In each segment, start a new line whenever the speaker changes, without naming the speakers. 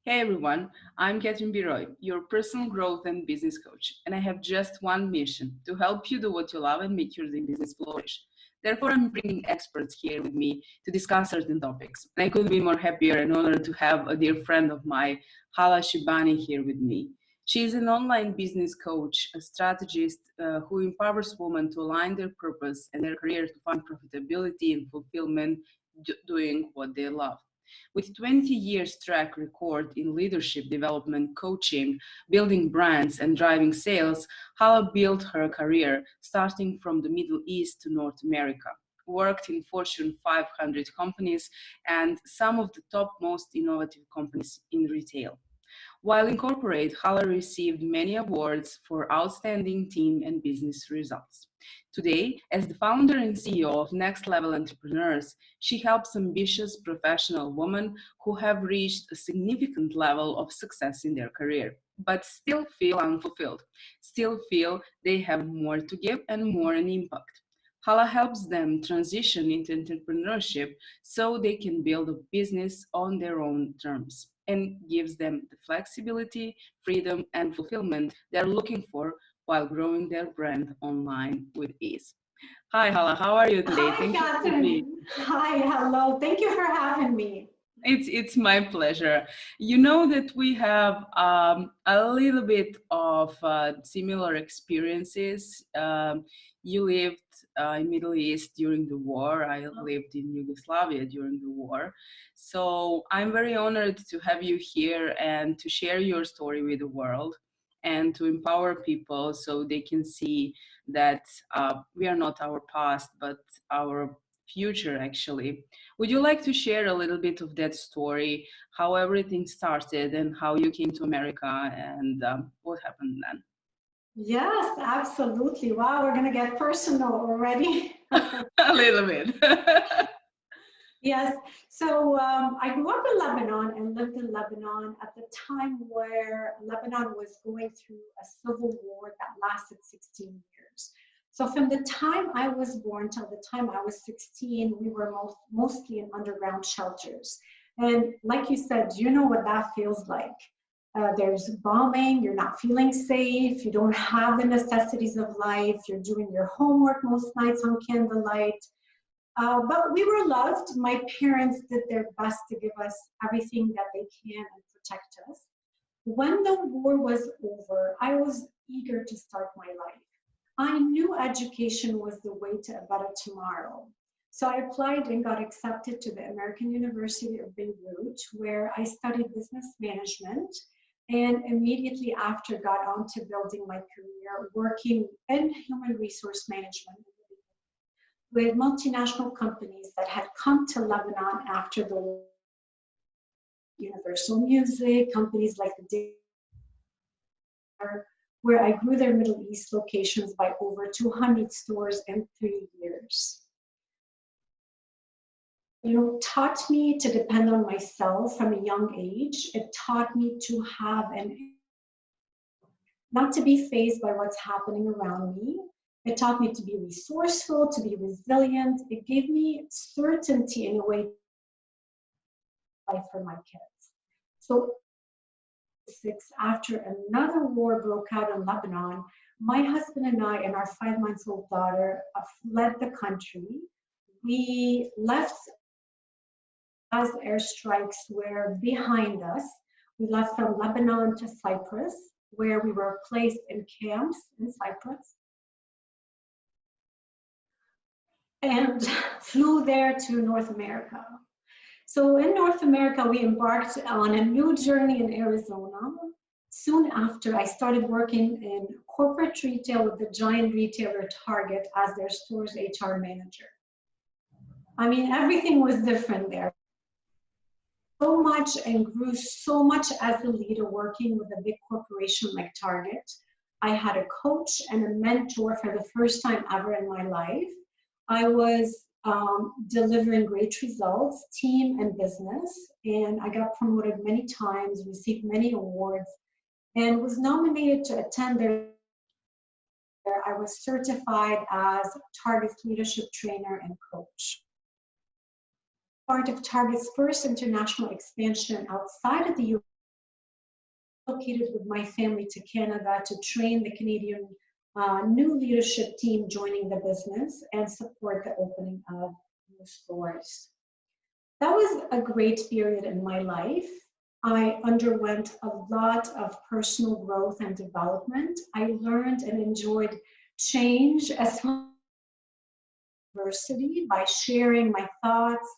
Hey everyone, I'm Catherine Biroy, your personal growth and business coach, and I have just one mission to help you do what you love and make your business flourish. Therefore, I'm bringing experts here with me to discuss certain topics. And I couldn't be more happier and honored to have a dear friend of mine, Hala Chibani, here with me. She is an online business coach, a strategist who empowers women to align their purpose and their career to find profitability and fulfillment doing what they love. With 20 years track record in leadership development, coaching, building brands, and driving sales, Hala built her career starting from the Middle East to North America. Worked in Fortune 500 companies and some of the top most innovative companies in retail. While in corporate, Hala received many awards for outstanding team and business results. Today, as the founder and CEO of Next Level Entrepreneurs, she helps ambitious professional women who have reached a significant level of success in their career, but still feel unfulfilled, still feel they have more to give and more an impact. Hala helps them transition into entrepreneurship so they can build a business on their own terms and gives them the flexibility, freedom, and fulfillment they're looking for while growing their brand online with ease. Hi, Hala, how are you today?
Hi,
Thank you for being.
Catherine. Hi, hello. Thank you for having me.
It's my pleasure. You know that we have a little bit of similar experiences. You lived in Middle East during the war. I lived in Yugoslavia during the war. So I'm very honored to have you here and to share your story with the world and to empower people so they can see that we are not our past, but our future actually. Would you like to share a little bit of that story, how everything started and how you came to America and what happened then?
Yes, absolutely. Wow, we're going to get personal already.
A little bit.
Yes. So I grew up in Lebanon and lived in Lebanon at the time where Lebanon was going through a civil war that lasted 16 years. So from the time I was born till the time I was 16, we were mostly in underground shelters. And like you said, you know what that feels like. There's bombing, you're not feeling safe, you don't have the necessities of life, you're doing your homework most nights on candlelight. But we were loved. My parents did their best to give us everything that they can and protect us. When the war was over, I was eager to start my life. I knew education was the way to a better tomorrow. So I applied and got accepted to the American University of Beirut, where I studied business management and immediately after got on to building my career working in human resource management with multinational companies that had come to Lebanon after the war. Universal Music, companies like the where I grew their Middle East locations by over 200 stores in 3 years. Taught me to depend on myself from a young age. It taught me to have not to be fazed by what's happening around me. It taught me to be resourceful, to be resilient. It gave me certainty in a way for my kids. So after another war broke out in Lebanon, my husband and I and our 5-month-old daughter fled the country. We left as airstrikes were behind us. We left from Lebanon to Cyprus, where we were placed in camps in Cyprus, and flew there to North America. So in North America, we embarked on a new journey in Arizona. Soon after, I started working in corporate retail with the giant retailer Target as their store's HR manager. I mean, everything was different there. So much and grew so much as a leader working with a big corporation like Target. I had a coach and a mentor for the first time ever in my life. I was delivering great results, team and business, and I got promoted many times, received many awards, and was nominated to attend their. I was certified as Target's leadership trainer and coach. Part of Target's first international expansion outside of the US relocated with my family to Canada to train the Canadian new leadership team joining the business and support the opening of new stores. That was a great period in my life. I underwent a lot of personal growth and development. I learned and enjoyed change as well as diversity by sharing my thoughts.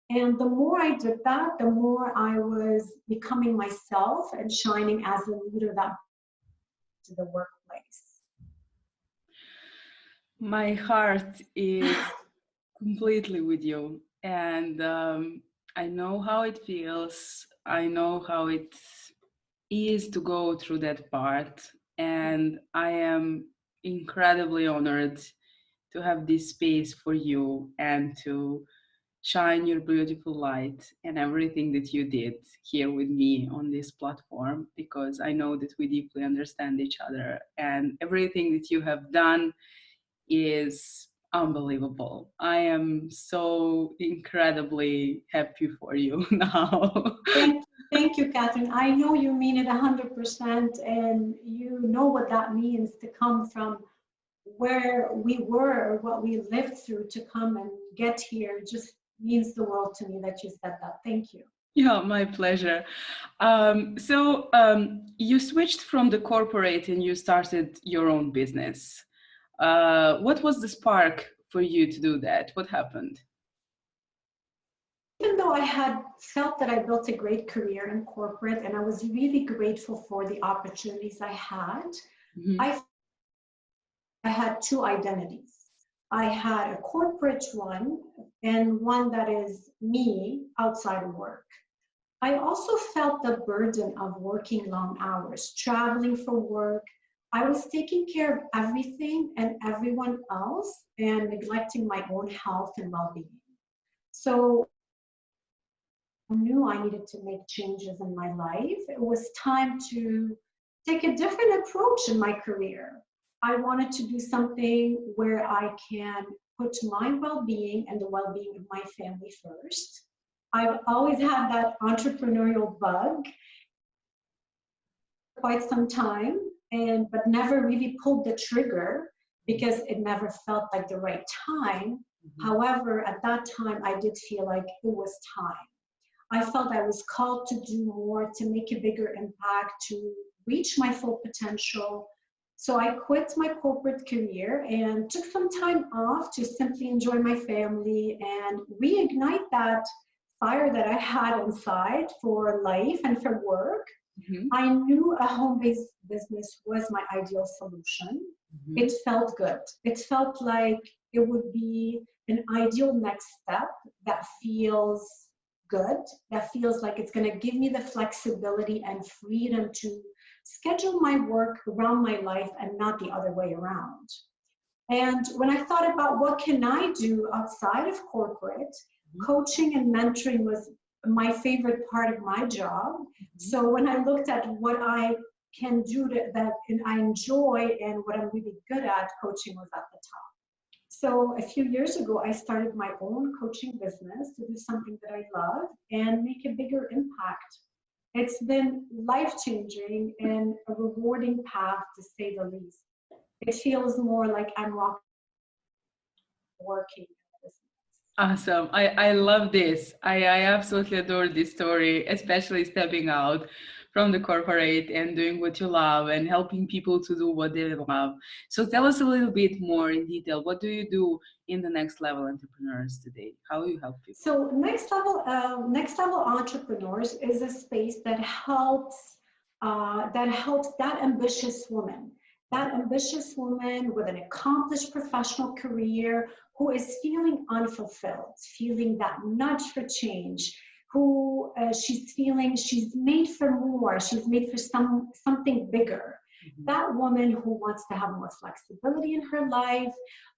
And the more I did that, the more I was becoming myself and shining as a leader that to the workplace.
My heart is completely with you, and I know how it feels. I know how it is to go through that part, and I am incredibly honored to have this space for you and to shine your beautiful light and everything that you did here with me on this platform, because I know that we deeply understand each other, and everything that you have done is unbelievable. I am so incredibly happy for you now.
Thank you, Catherine. I know you mean it 100%, and you know what that means to come from where we were, or what we lived through to come and get here. It just means the world to me that you said that. Thank you.
Yeah, my pleasure. You switched from the corporate and you started your own business. What was the spark for you to do that? What happened?
Even though I had felt that I built a great career in corporate and I was really grateful for the opportunities I had,
Mm-hmm.
I had two identities. I had a corporate one and one that is me outside of work. I also felt the burden of working long hours, traveling for work. I was taking care of everything and everyone else and neglecting my own health and well-being. So I knew I needed to make changes in my life. It was time to take a different approach in my career. I wanted to do something where I can put my well-being and the well-being of my family first. I've always had that entrepreneurial bug for quite some time, but never really pulled the trigger because it never felt like the right time.
Mm-hmm.
However, at that time, I did feel like it was time. I felt I was called to do more, to make a bigger impact, to reach my full potential. So I quit my corporate career and took some time off to simply enjoy my family and reignite that fire that I had inside for life and for work.
Mm-hmm.
I knew a home-based business was my ideal solution.
Mm-hmm.
It felt good. It felt like it would be an ideal next step that feels good, that feels like it's going to give me the flexibility and freedom to schedule my work around my life and not the other way around. And when I thought about what can I do outside of corporate, coaching and mentoring was my favorite part of my job. So when I looked at what I can do that and I enjoy and what I'm really good at, coaching was at the top. So a few years ago, I started my own coaching business to do something that I love and make a bigger impact. It's been life-changing and a rewarding path, to say the least. It feels more like I'm working.
Awesome. I love this. I absolutely adore this story, especially stepping out from the corporate and doing what you love and helping people to do what they love. So tell us a little bit more in detail. What do you do in the Next Level Entrepreneurs today? How do you help people?
So next level entrepreneurs is a space that helps that ambitious woman. That ambitious woman with an accomplished professional career who is feeling unfulfilled, feeling that nudge for change, who she's feeling she's made for more, she's made for something bigger. Mm-hmm. That woman who wants to have more flexibility in her life,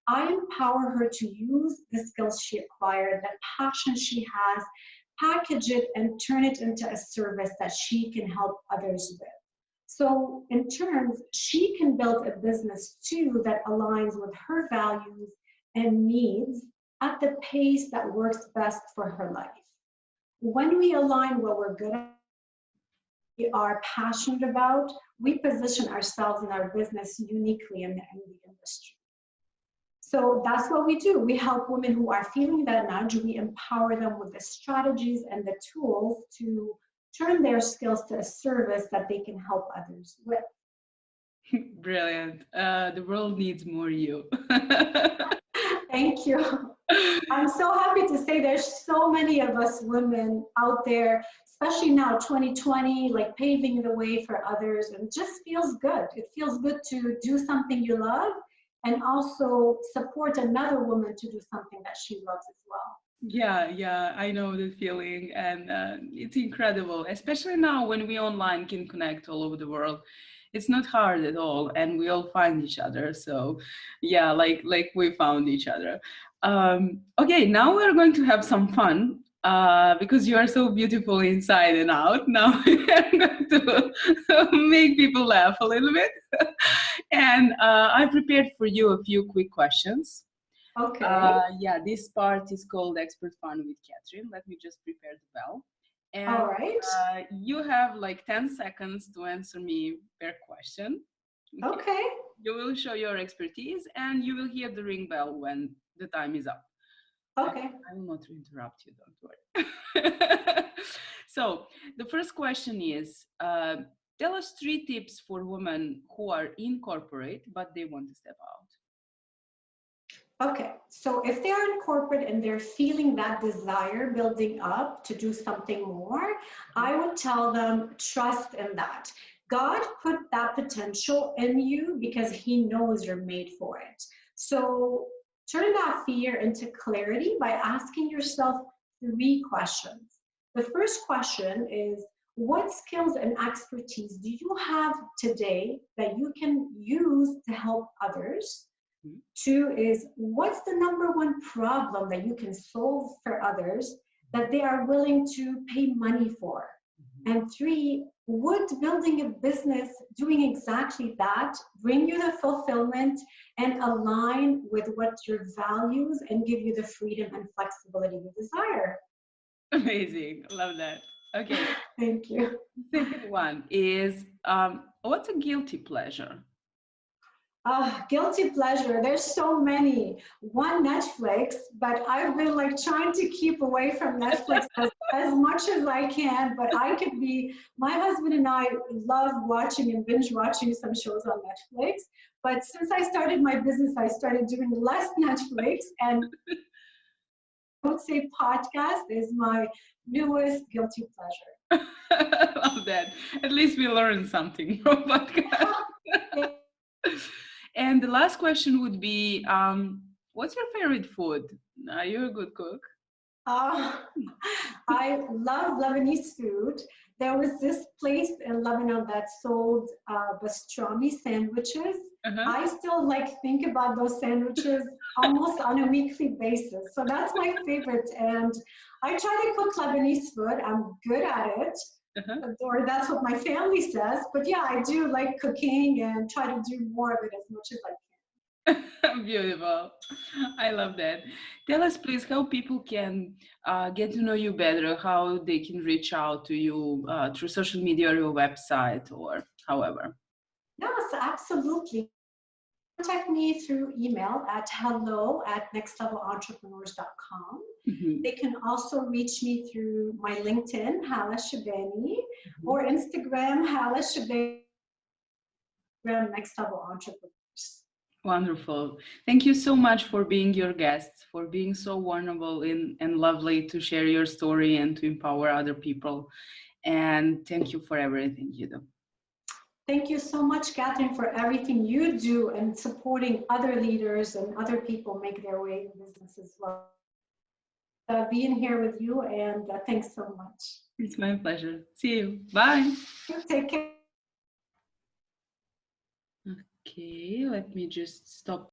I empower her to use the skills she acquired, that passion she has, package it and turn it into a service that she can help others with. So in terms, she can build a business too that aligns with her values and needs at the pace that works best for her life. When we align what we're good at, we are passionate about, we position ourselves in our business uniquely in the industry. So that's what we do. We help women who are feeling that nudge. We empower them with the strategies and the tools to turn their skills to a service that they can help others with.
Brilliant. The world needs more you.
Thank you. I'm so happy to say there's so many of us women out there, especially now, 2020, like paving the way for others, and just feels good. It feels good to do something you love and also support another woman to do something that she loves as well.
Yeah, I know the feeling, and it's incredible, especially now when we online can connect all over the world. It's not hard at all, and we all find each other. So, yeah, like we found each other. Okay, now we're going to have some fun because you are so beautiful inside and out. Now I'm going to make people laugh a little bit, and I prepared for you a few quick questions.
Okay.
Yeah, this part is called Expert Fun with Catherine. Let me just prepare the bell. And
All right.
you have like 10 seconds to answer me per question.
Okay.
You will show your expertise and you will hear the ring bell when the time is up.
Okay.
I will not interrupt you, don't worry. So, the first question is tell us 3 tips for women who are in corporate but they want to step out.
Okay, so if they're in corporate and they're feeling that desire building up to do something more, I would tell them trust in that. God put that potential in you because He knows you're made for it. So turn that fear into clarity by asking yourself 3 questions. The first question is, what skills and expertise do you have today that you can use to help others? 2 is, what's the number 1 problem that you can solve for others that they are willing to pay money for? And 3, would building a business doing exactly that bring you the fulfillment and align with what your values and give you the freedom and flexibility you desire?
Amazing, love that. Okay.
Thank you.
Second one is what's a guilty pleasure?
Guilty pleasure. There's so many. One, Netflix, but I've been like trying to keep away from Netflix as much as I can. But I could be, my husband and I love watching and binge watching some shows on Netflix. But since I started my business, I started doing less Netflix. And I would say podcast is my newest guilty pleasure.
Love that. At least we learned something from podcast. And the last question would be, what's your favorite food? Are you a good cook?
I love Lebanese food. There was this place in Lebanon that sold pastrami sandwiches. I still like think about those sandwiches almost on a weekly basis. So that's my favorite. And I try to cook Lebanese food. I'm good at it. Or that's what my family says. But yeah, I do like cooking and try to do more of it as much as I can.
Beautiful. I love that. Tell us, please, how people can get to know you better, how they can reach out to you through social media or your website or however.
Yes, absolutely. Contact me through email at hello@nextlevelentrepreneurs.com. They can also reach me through my LinkedIn, Hala Chibani, or Instagram, Hala Chibani, Next Level Entrepreneurs.
Wonderful. Thank you so much for being your guest, for being so vulnerable and lovely to share your story and to empower other people. And thank you for everything you do.
Thank you so much, Catherine, for everything you do and supporting other leaders and other people make their way in business as well. Being here with you, and thanks so much.
It's my pleasure. See you. Bye.
Take care.
Okay, let me just stop.